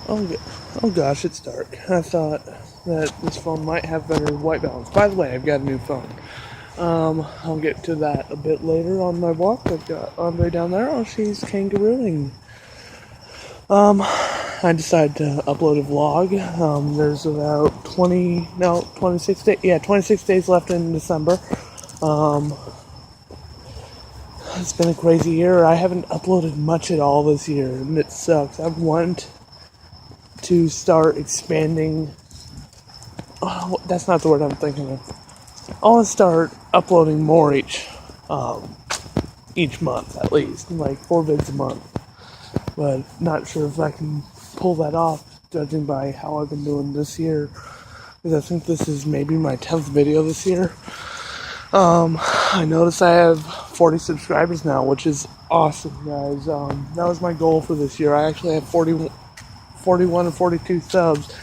Oh gosh, it's dark. I thought that this phone might have better white balance. By the way, I've got a new phone. I'll get to that a bit later on my walk. I've got Andre down there. Oh, she's kangarooing. I decided to upload a vlog. There's about 26 days. Yeah, 26 days left in December. Um, it's been a crazy year. I haven't uploaded much at all this year, and it sucks. I want to start expanding. Oh, that's not the word I'm thinking of. I want to start uploading more each month at least, like 4 vids a month. But not sure if I can pull that off, judging by how I've been doing this year. Because I think this is maybe my 10th video this year. I noticed I have 40 subscribers now, which is awesome, guys. That was my goal for this year. I actually have 41 and 42 subs.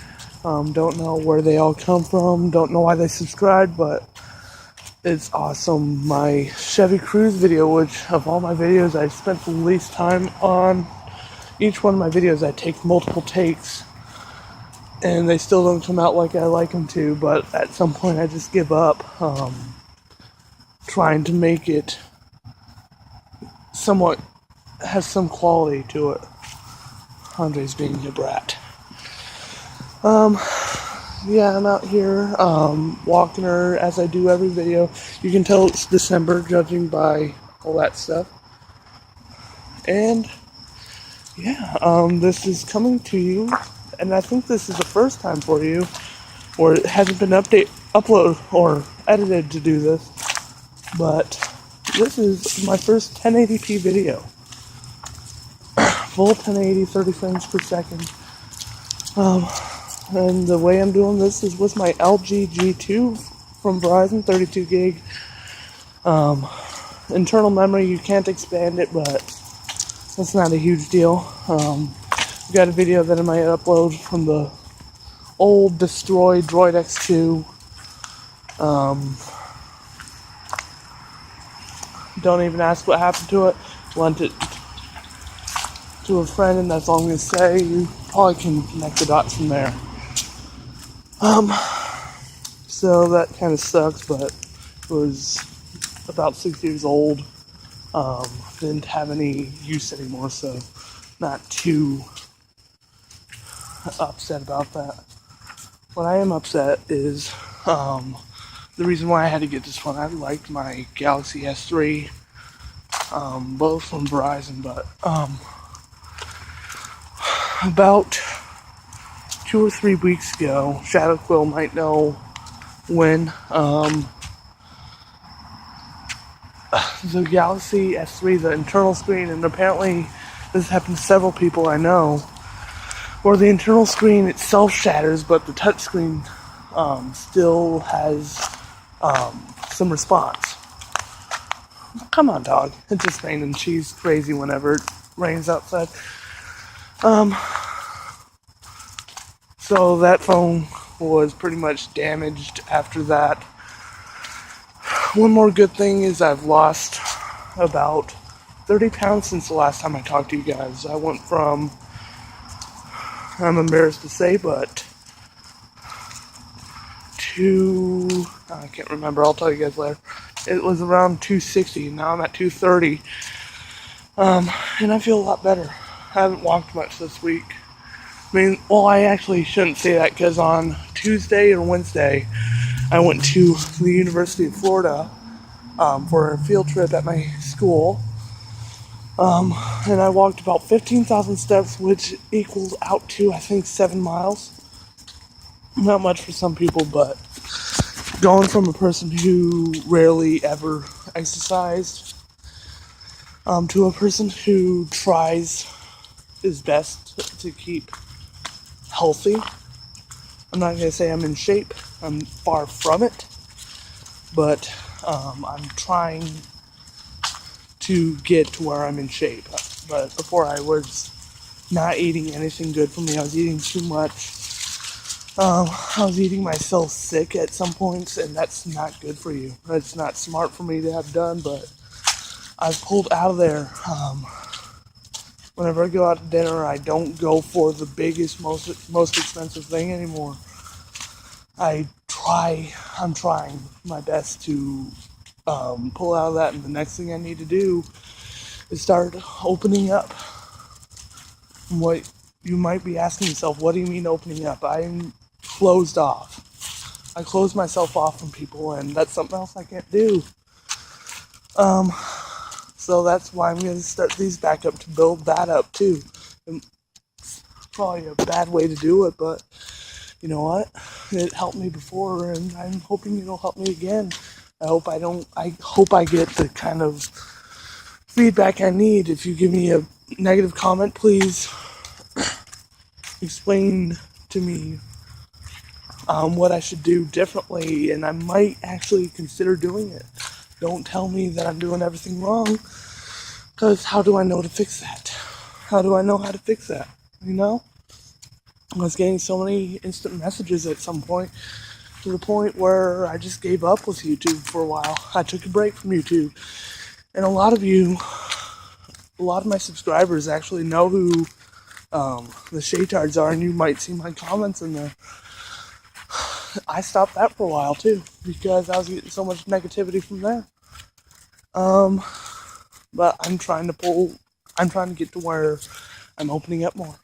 Don't know where they all come from. Don't know why they subscribed, but it's awesome. My Chevy Cruze video, which of all my videos I spent the least time on, each one of my videos I take multiple takes, and they still don't come out like I like them to, but at some point I just give up trying to make it somewhat has some quality to it. Andre's being a brat. Yeah, I'm out here walking her as I do every video. You can tell it's December judging by all that stuff. And yeah, this is coming to you, and I think this is the first time for you, or it hasn't been upload or edited to do this, but this is my first 1080p video. Full 1080, 30 frames per second. And the way I'm doing this is with my LG G2 from Verizon, 32 gig. Internal memory, you can't expand it, but that's not a huge deal. I've got a video that I might upload from the old destroyed Droid X2. Don't even ask what happened to it. Lent it to a friend, and that's all I'm going to say. You probably can connect the dots from there. So that kind of sucks, but it was about 6 years old. Didn't have any use anymore, so not too upset about that. What I am upset is the reason why I had to get this one. I liked my Galaxy S3, both from Verizon, but about 2 or 3 weeks ago, Shadow Quill might know when, the Galaxy S3, the internal screen, and apparently this happened to several people I know, where the internal screen itself shatters, but the touchscreen still has some response. Come on, dog. It's just rain, and she's crazy whenever it rains outside. So that phone was pretty much damaged after that. One more good thing is I've lost about 30 pounds since the last time I talked to you guys. I went from, I'm embarrassed to say, but I can't remember, I'll tell you guys later. It was around 260, now I'm at 230. And I feel a lot better. I haven't walked much this week. I actually shouldn't say that, because on Tuesday or Wednesday, I went to the University of Florida for a field trip at my school. And I walked about 15,000 steps, which equals out to, I think, 7 miles. Not much for some people, but going from a person who rarely ever exercised to a person who tries his best to keep healthy. I'm not going to say I'm in shape. I'm far from it. But I'm trying to get to where I'm in shape. But before, I was not eating anything good for me. I was eating too much. I was eating myself sick at some points, and that's not good for you. It's not smart for me to have done, but I've pulled out of there Whenever I go out to dinner, I don't go for the biggest, most expensive thing anymore. I'm trying my best to pull out of that, and the next thing I need to do is start opening up. What you might be asking yourself, what do you mean opening up? I'm closed off. I close myself off from people, and that's something else I can't do. So that's why I'm going to start these back up to build that up too. And probably a bad way to do it, but you know what? It helped me before, and I'm hoping it'll help me again. I hope I get the kind of feedback I need. If you give me a negative comment, please explain to me what I should do differently, and I might actually consider doing it. Don't tell me that I'm doing everything wrong, because how do I know to fix that? How do I know how to fix that? You know? I was getting so many instant messages at some point, to the point where I just gave up with YouTube for a while. I took a break from YouTube. And a lot of my subscribers actually know who the Shaytards are, and you might see my comments in there. I stopped that for a while too, because I was getting so much negativity from there. But I'm trying to get to where I'm opening up more.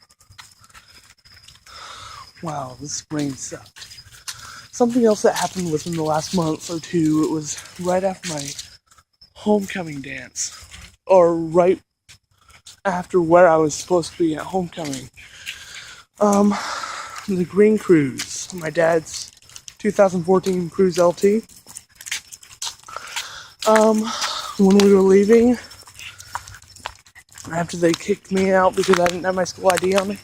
Wow, this spring sucked. Something else that happened within the last month or two, it was right after my homecoming dance, or right after where I was supposed to be at homecoming. The Green Cruise, my dad's 2014 Cruise LT. When we were leaving, after they kicked me out because I didn't have my school ID on me,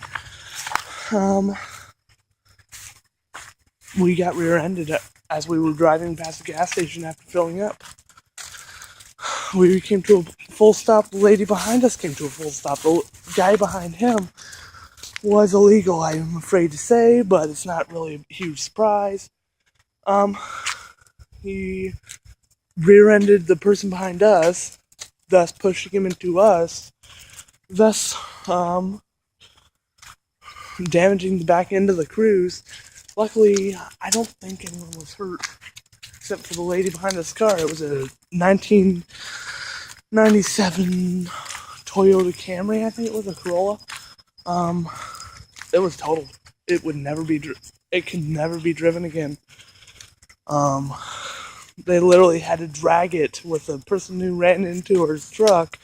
we got rear-ended as we were driving past the gas station after filling up. We came to a full stop. The lady behind us came to a full stop. The guy behind him was illegal, I'm afraid to say, but it's not really a huge surprise. He rear-ended the person behind us, thus pushing him into us, thus damaging the back end of the Cruise. Luckily, I don't think anyone was hurt, except for the lady behind this car. It was a 1997 Toyota Camry, I think it was, a Corolla. It was totaled. It could never be driven again. They literally had to drag it with the person who ran into her truck,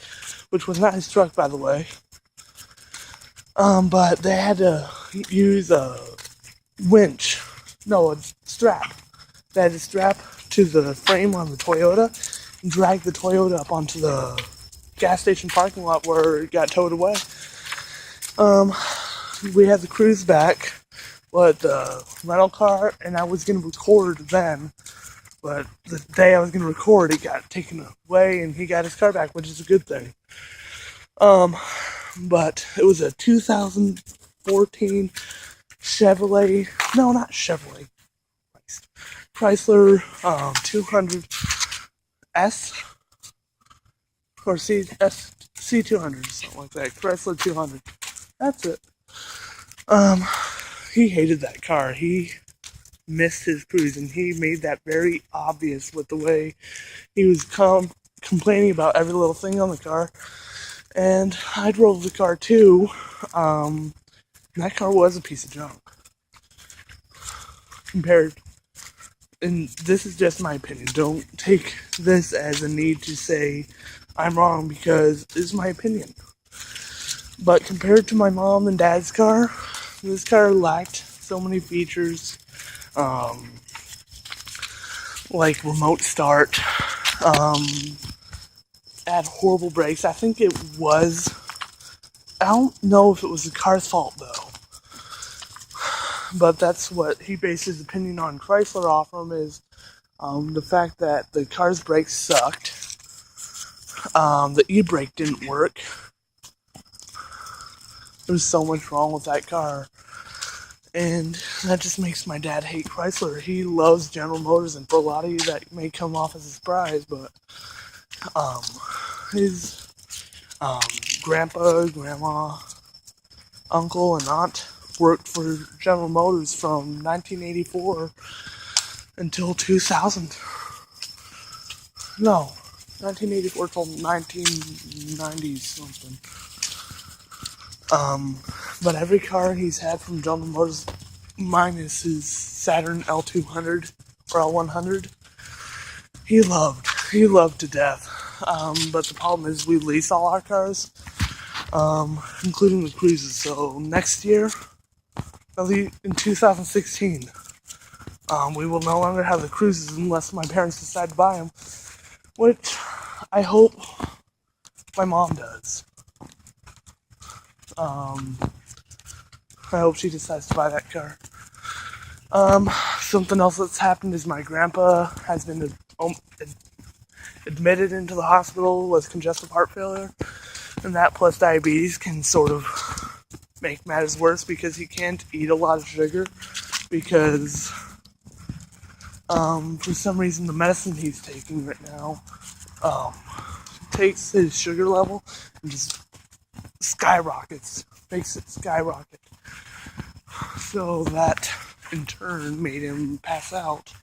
which was not his truck, by the way. But they had to use a strap. They had to strap to the frame on the Toyota and drag the Toyota up onto the gas station parking lot where it got towed away. We had the Cruise back with the rental car, and I was going to record then, but the day I was going to record, it got taken away, and he got his car back, which is a good thing. But it was a 2014 Chevrolet, no, not Chevrolet, Chrysler 200S, or C200, something like that, Chrysler 200, that's it. He hated that car. He missed his Cruise, and he made that very obvious with the way he was complaining about every little thing on the car. And I drove the car too. That car was a piece of junk. And this is just my opinion. Don't take this as a need to say I'm wrong, because it's my opinion. But compared to my mom and dad's car, this car lacked so many features, like remote start, had horrible brakes. I think I don't know if it was the car's fault though, but that's what he based his opinion on Chrysler off from, is the fact that the car's brakes sucked, the e-brake didn't work. There was so much wrong with that car, and that just makes my dad hate Chrysler. He loves General Motors, and for a lot of you that may come off as a surprise, but his grandpa, grandma, uncle, and aunt worked for General Motors from 1984 until 2000. No, 1984 till 1990 something. But every car he's had from General Motors, minus his Saturn L200 or L100, he loved to death. But the problem is we lease all our cars, including the cruises. So next year, in 2016, we will no longer have the cruises unless my parents decide to buy them, which I hope my mom does. I hope she decides to buy that car. Something else that's happened is my grandpa has been admitted into the hospital with congestive heart failure, and that plus diabetes can sort of make matters worse because he can't eat a lot of sugar because for some reason the medicine he's taking right now takes his sugar level and just makes it skyrocket. So that in turn made him pass out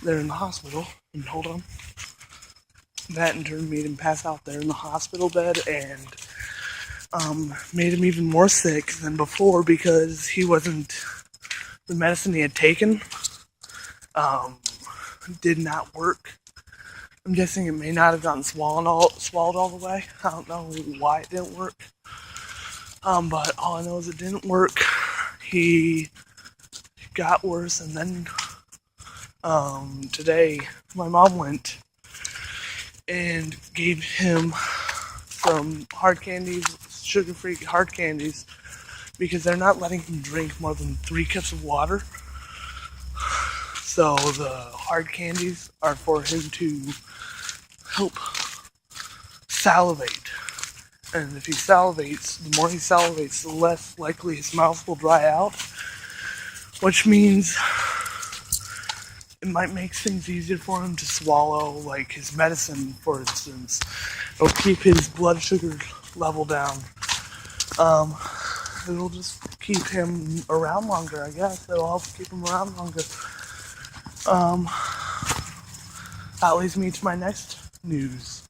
there in the hospital. And hold on. That in turn made him pass out there in the hospital bed and made him even more sick than before because the medicine he had taken did not work. I'm guessing it may not have gotten swallowed all the way. I don't know why it didn't work. But all I know is it didn't work. He got worse, and then today my mom went and gave him some hard candies, sugar-free hard candies, because they're not letting him drink more than 3 cups of water. So the hard candies are for him to help salivate. And if he salivates, the more he salivates, the less likely his mouth will dry out. Which means it might make things easier for him to swallow, like his medicine, for instance. It'll keep his blood sugar level down. It'll just keep him around longer, I guess. It'll help keep him around longer. That leads me to my next news.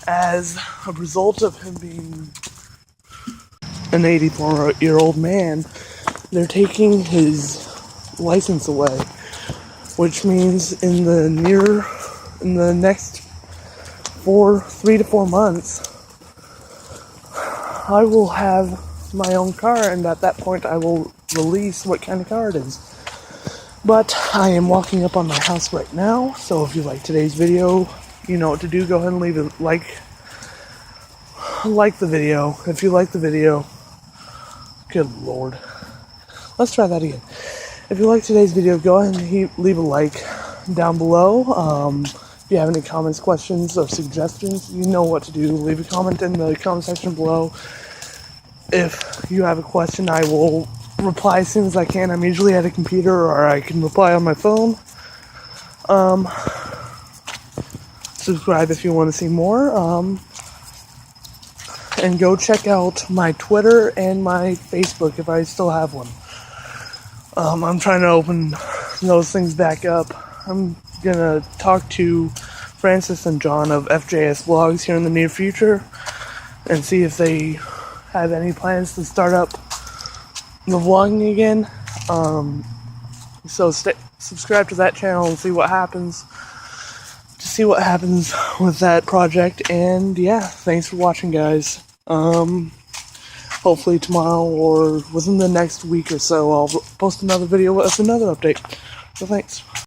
As a result of him being an 84-year-old man, they're taking his license away, which means in the next 3 to 4 months, I will have my own car, and at that point I will release what kind of car it is. But I am walking up on my house right now, so if you like today's video, you know what to do. Go ahead and leave a like the video. If you like the video, good lord. Let's try that again. If you like today's video, go ahead and leave a like down below. If you have any comments, questions, or suggestions, you know what to do. Leave a comment in the comment section below. If you have a question, I will reply as soon as I can. I'm usually at a computer, or I can reply on my phone. Subscribe if you want to see more. And go check out my Twitter and my Facebook if I still have one. I'm trying to open those things back up. I'm gonna talk to Francis and John of FJS Vlogs here in the near future and see if they have any plans to start up the vlogging again. So subscribe to that channel and see what happens. To see what happens with that project. And yeah, thanks for watching, guys. Hopefully tomorrow or within the next week or so, I'll post another video with another update. So thanks.